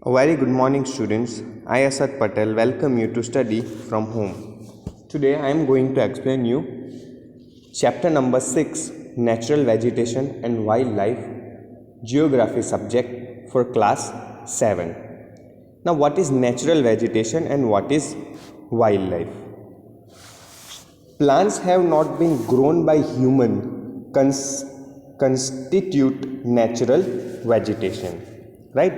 A very good morning, students. I, Asad Patel, welcome you to study from home. Today, I am going to explain you chapter number 6, Natural Vegetation and Wildlife, Geography subject for class 7. Now, what is natural vegetation and what is wildlife? Plants have not been grown by human constitute natural vegetation, right?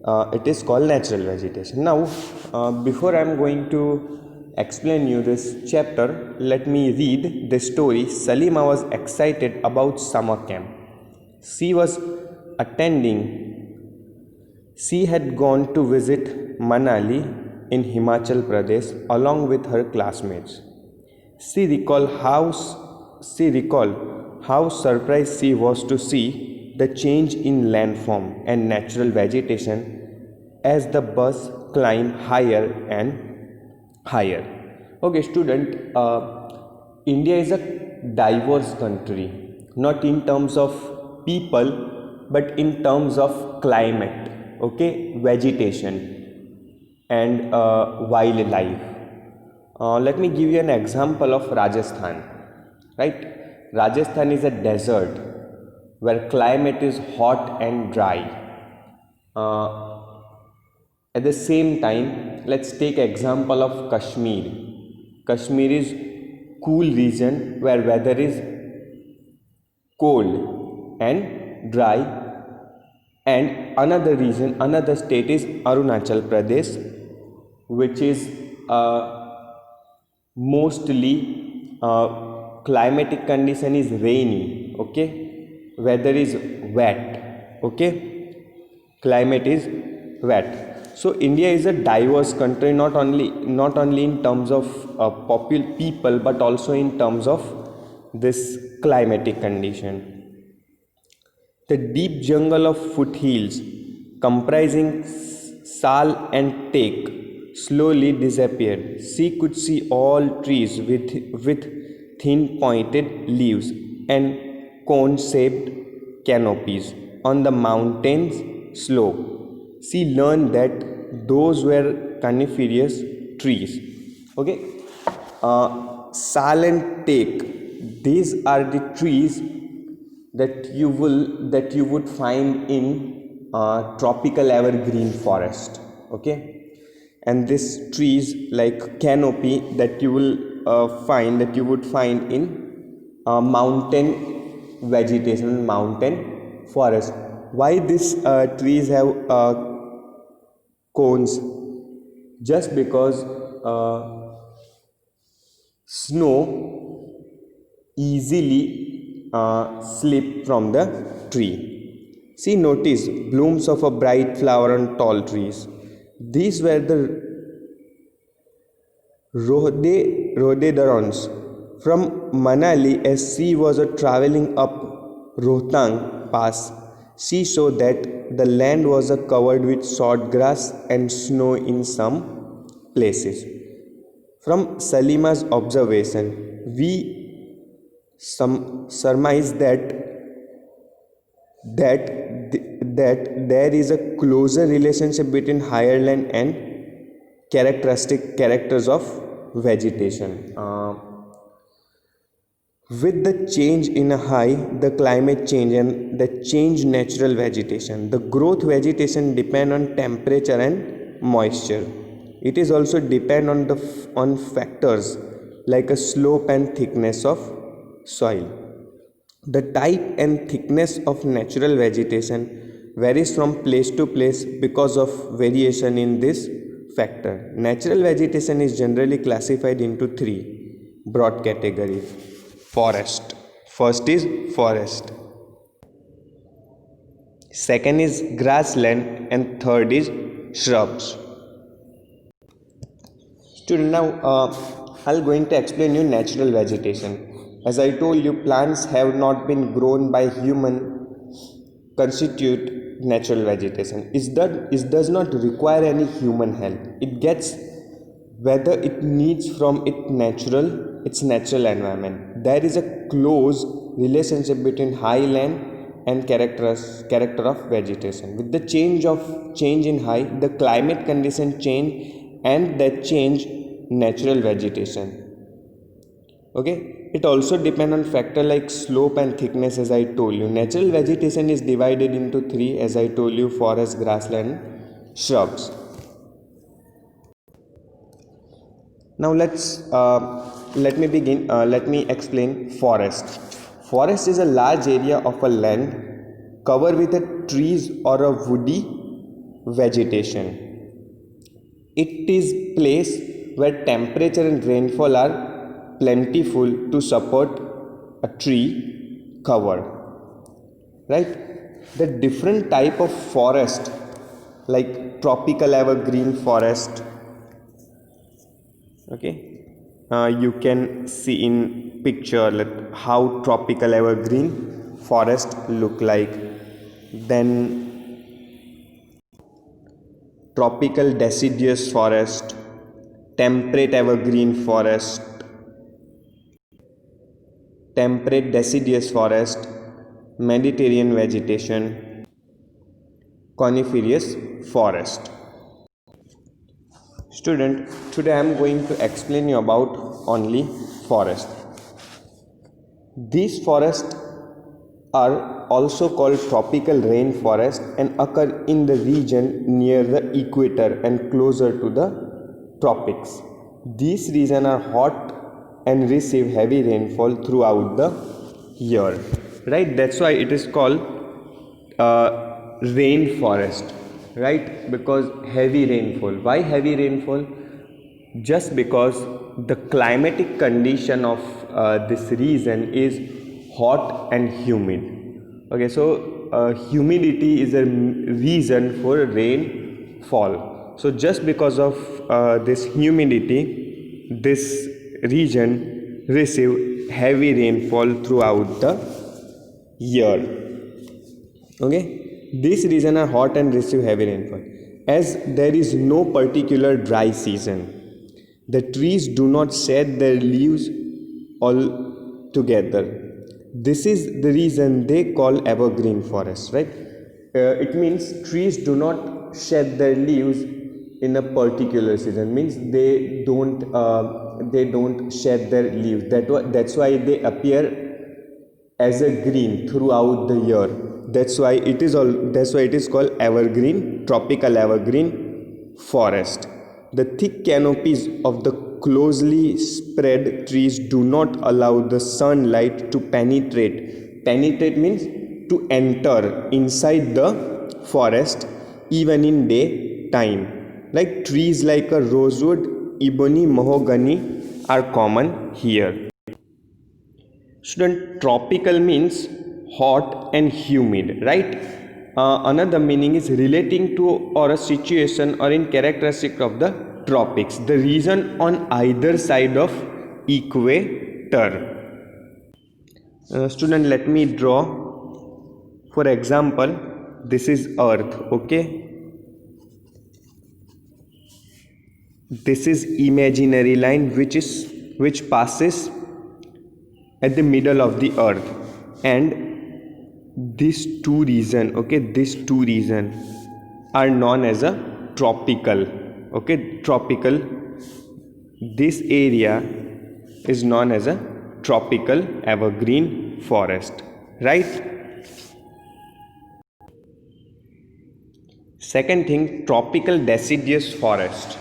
It is called natural vegetation. Now, before I am going to explain you this chapter, let me read the story. Salima was excited about summer camp. She was she had gone to visit Manali in Himachal Pradesh along with her classmates. She recalled how surprised she was to see the change in landform and natural vegetation as the bus climbed higher and higher. Okay, student, India is a diverse country, not in terms of people, but in terms of climate, okay, vegetation and wildlife. Let me give you an example of Rajasthan, right? Rajasthan is a desert where climate is hot and dry. At the same time, let's take example of Kashmir. Kashmir is cool region where weather is cold and dry, and another state is Arunachal Pradesh, which is mostly climatic condition is rainy, okay, weather is wet, okay, climate is wet. So India is a diverse country, not only in terms of people, but also in terms of this climatic condition. The deep jungle of foothills comprising sal and teak slowly disappeared. She could see all trees with thin pointed leaves and cone-shaped canopies on the mountain's slope. She learned that those were coniferous trees. Okay, sal and teak. These are the trees that you would find in tropical evergreen forest. Okay, and these trees like canopy that you would find in mountain vegetation, mountain forest. Why these trees have cones? Just because snow easily slip from the tree. See, notice blooms of a bright flower on tall trees. These were the rhododendrons from Manali. As she was traveling up Rohtang Pass, she saw that the land was covered with short grass and snow in some places. From Salima's observation, we surmise that there is a closer relationship between higher land and characters of vegetation. With the change in a high, the climate change and the change natural vegetation. The growth vegetation depend on temperature and moisture. It is also depend on factors like a slope and thickness of soil. The type and thickness of natural vegetation varies from place to place because of variation in this factor. Natural vegetation is generally classified into three broad categories. Forest. First is forest. Second is grassland, and third is shrubs. Student, now I'll going to explain you natural vegetation. As I told you, plants have not been grown by human constitute natural vegetation. It does not require any human help. It gets whether it needs from its natural environment. There is a close relationship between high land and character of vegetation. With the change in height, the climate condition change, and that change natural vegetation. Okay, it also depend on factor like slope and thickness. As I told you, natural vegetation is divided into three, as I told you: forest, grassland, shrubs. Now let me begin. Let me explain forest. Forest is a large area of a land covered with a trees or a woody vegetation. It is place where temperature and rainfall are plentiful to support a tree cover. Right? The different type of forest, like tropical evergreen forest. Okay. You can see in picture like how tropical evergreen forest look like. Then tropical deciduous forest, temperate evergreen forest, temperate deciduous forest, Mediterranean vegetation, coniferous forest. Student, today I am going to explain you about only forest. These forests are also called tropical rainforest and occur in the region near the equator and closer to the tropics. These regions are hot and receive heavy rainfall throughout the year. Right? That's why it is called rainforest. Right? Because heavy rainfall. Why heavy rainfall? Just because the climatic condition of this region is hot and humid. Okay, so humidity is a reason for rainfall. So just because of this humidity, this region receive heavy rainfall throughout the year. Okay, these regions are hot and receive heavy rainfall. As there is no particular dry season, the trees do not shed their leaves all together. This is the reason they call evergreen forest, right? It means trees do not shed their leaves in a particular season. Means they don't shed their leaves. That's why they appear as a green throughout the year. That's why it is called evergreen, tropical evergreen forest. The thick canopies of the closely spread trees do not allow the sunlight to penetrate. Penetrate means to enter inside the forest even in daytime. Like trees like a rosewood, ebony, mahogany are common here. Student, tropical means hot and humid, right? Another meaning is relating to or a situation or in characteristic of the tropics, the region on either side of equator. Student, let me draw. For example, this is Earth, okay? This is imaginary line which passes at the middle of the earth, and these two regions are known as a tropical. Okay, tropical, this area is known as a tropical evergreen forest, right? Second thing, tropical deciduous forest,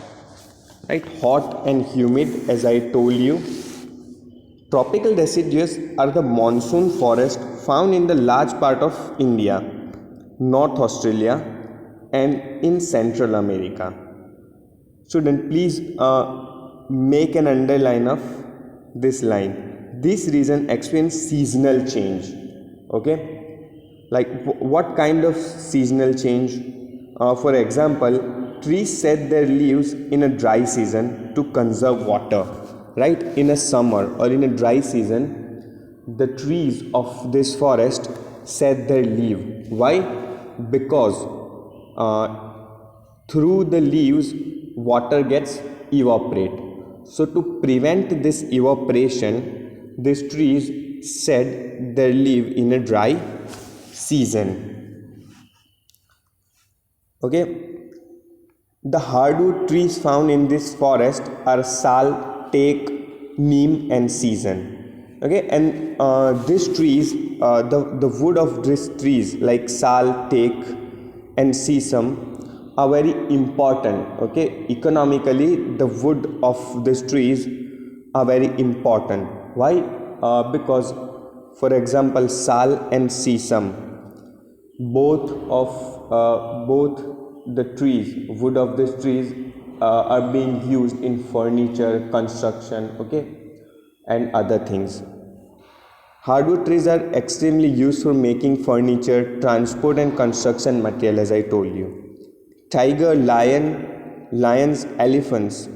right? Hot and humid, as I told you. Tropical deciduous are the monsoon forest found in the large part of India, North Australia, and in Central America. Student, please make an underline of this line. This region experiences seasonal change. Okay, like what kind of seasonal change? For example, trees shed their leaves in a dry season to conserve water. Right, in a summer or in a dry season, the trees of this forest shed their leaf. Why? Because through the leaves water gets evaporate. So to prevent this evaporation, these trees shed their leaf in a dry season. Okay, the hardwood trees found in this forest are sal, teak, neem, and season. Okay, and these trees, the wood of these trees like sal, teak, and sesame are very important. Okay, economically, the wood of these trees are very important. Why? Because, for example, sal and sesame, both the trees, wood of these trees are being used in furniture, construction, okay, and other things. Hardwood trees are extremely used for making furniture, transport, and construction material, as I told you. Tiger, lions, elephants,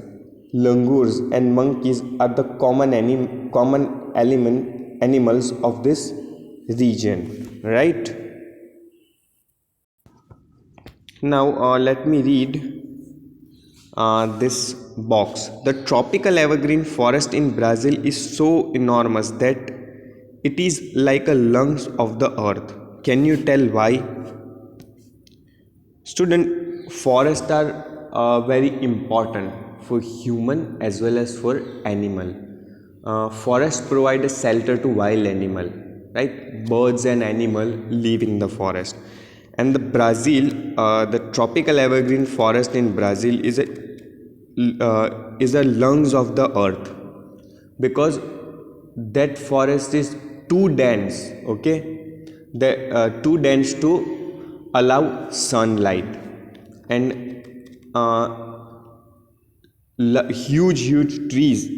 langurs, and monkeys are the common animals of this region, right? Now, let me read this box. The tropical evergreen forest in Brazil is so enormous that it is like a lungs of the earth. Can you tell why? Student, forests are very important for human as well as for animal. Forests provide a shelter to wild animal, right? Birds and animal live in the forest. And the tropical evergreen forest in Brazil is a lungs of the earth, because that forest is too dense. Okay, too dense to allow sunlight, and huge trees,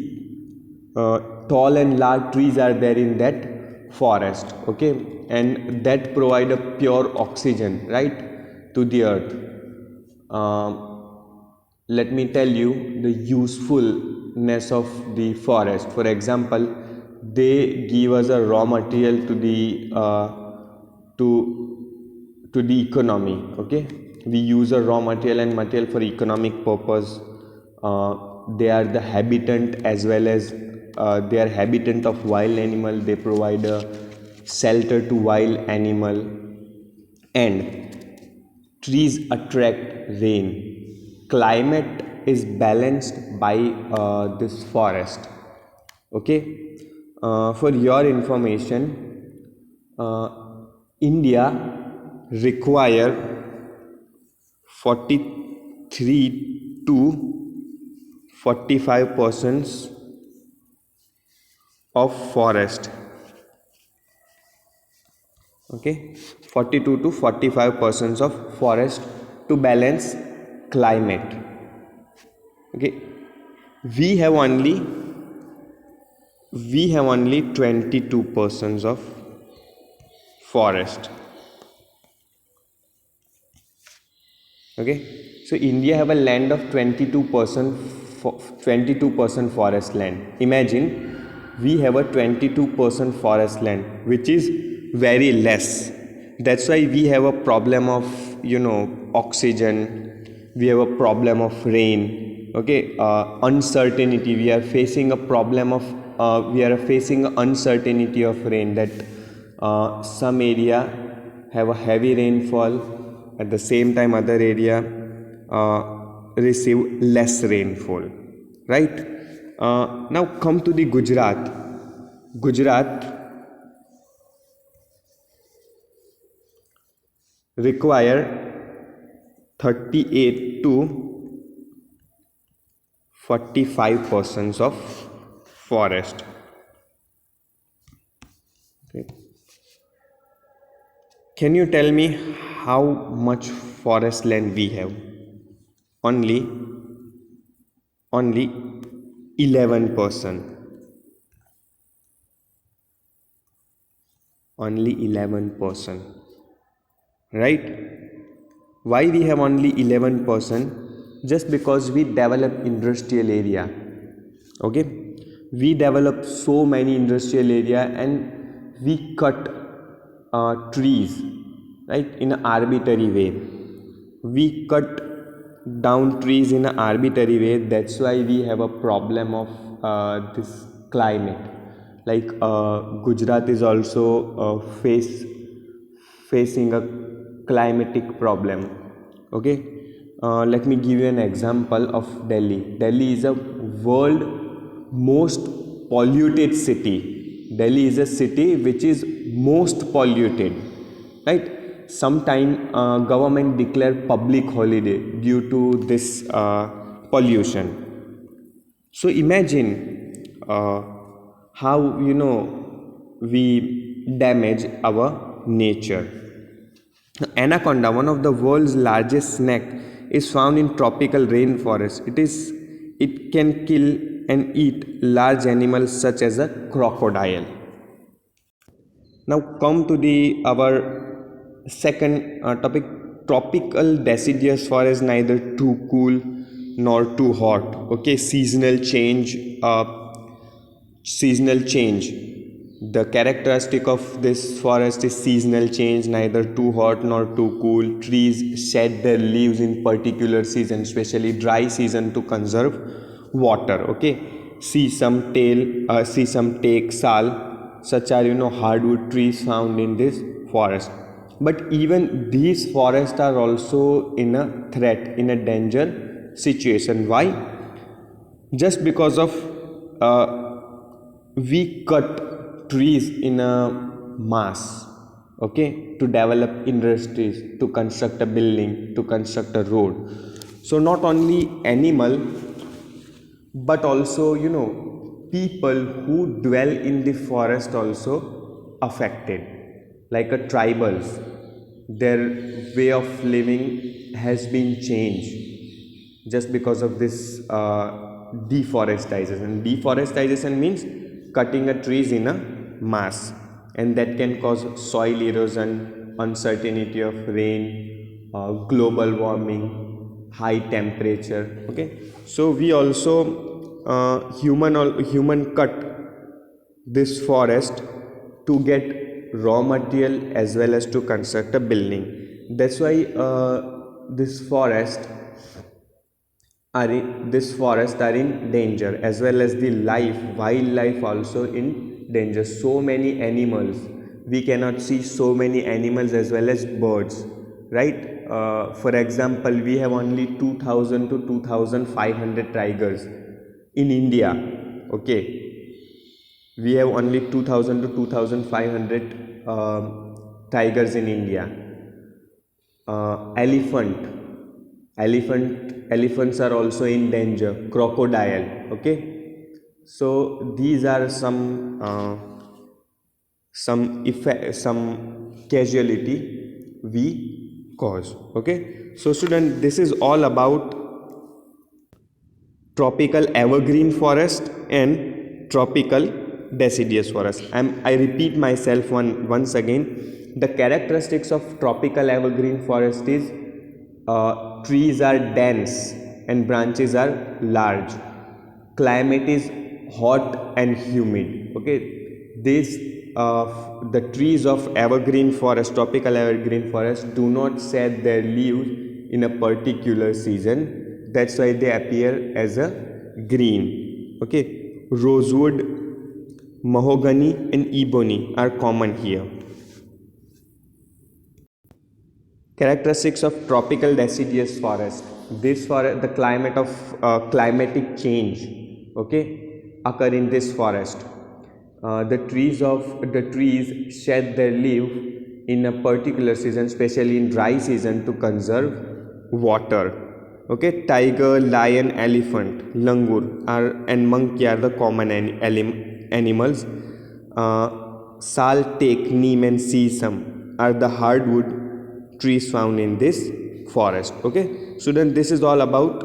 tall and large trees are there in that forest. Okay, and that provide a pure oxygen, right, to the earth. Let me tell you the usefulness of the forest. For example, they give us a raw material to to the economy. Okay, we use a raw material and material for economic purpose. They are the habitant, as well as they are habitant of wild animal. They provide a shelter to wild animal, and trees attract rain. Climate is balanced by this forest. Okay, for your information, uh, India require 43 to 45% of forest. Okay, 42 to 45% of forest to balance climate. Okay, we have only 22% of forest. Okay, so India have a land of 22% forest land. Imagine, we have a 22% forest land, which is very less. That's why we have a problem of, oxygen. We have a problem of rain. Okay, uncertainty. We are facing uncertainty of rain, that some area have a heavy rainfall, at the same time other area receive less rainfall, right? Now come to the Gujarat require 38 to 45% of forest. Okay. Can you tell me how much forest land we have? Only 11%. Only 11%. Right? Why we have only 11%? Just because we develop industrial area. Okay, we develop so many industrial area, and we cut trees, right, in an arbitrary way. We cut down trees in an arbitrary way. That's why we have a problem of this climate. Like Gujarat is also facing a climatic problem. Okay, let me give you an example of Delhi. Delhi is a world most polluted city. Delhi is a city which is most polluted, right? Sometime government declare public holiday due to this pollution. So imagine how we damage our nature. Anaconda, one of the world's largest snake, is found in tropical rainforest. It can kill and eat large animals such as a crocodile. Now come to the our second topic. Tropical deciduous forest, neither too cool nor too hot. Okay, seasonal change. The characteristic of this forest is seasonal change, neither too hot nor too cool. Trees shed their leaves in particular season, especially dry season, to conserve water. Okay, sesame, teak, sal, such are hardwood trees found in this forest. But even these forests are also in a threat, in a danger situation. Why? Just because of we cut trees in a mass, okay, to develop industries, to construct a building, to construct a road. So not only animal, but also people who dwell in the forest also affected, like a tribals. Their way of living has been changed just because of this deforestation. Deforestation means cutting a trees in a mass, and that can cause soil erosion, uncertainty of rain, global warming, high temperature. Okay, so we also human cut this forest to get raw material as well as to construct a building. That's why this forest are in danger, as well as the wildlife also in danger. So many animals, we cannot see so many animals as well as birds, right? For example, we have only 2000 to 2500 tigers in India. Okay, we have only 2000 to 2500 tigers in India. Elephants are also in danger. Crocodile. Okay, so these are some casualty we cause. Okay, so student, this is all about tropical evergreen forest and tropical deciduous forest. I repeat myself once again. The characteristics of tropical evergreen forest is trees are dense and branches are large. Climate is hot and humid. Okay, this the trees of evergreen forest, tropical evergreen forest, do not shed their leaves in a particular season. That's why they appear as a green. Okay, rosewood, mahogany and ebony are common here. Characteristics of tropical deciduous forest. This forest, the climate of climatic change, okay, occur in this forest. The trees shed their leaf in a particular season, especially in dry season, to conserve water. Okay, tiger, lion, elephant, langur and monkey are the common animals. Sal, teak, neem and sesame are the hardwood trees found in this forest. Okay, student, this is all about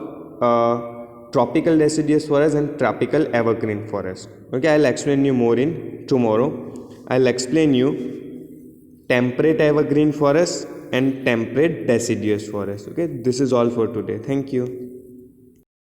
tropical deciduous forest and tropical evergreen forest. Okay, I'll explain you more in tomorrow. I'll explain you temperate evergreen forest and temperate deciduous forest. Okay, this is all for today. Thank you.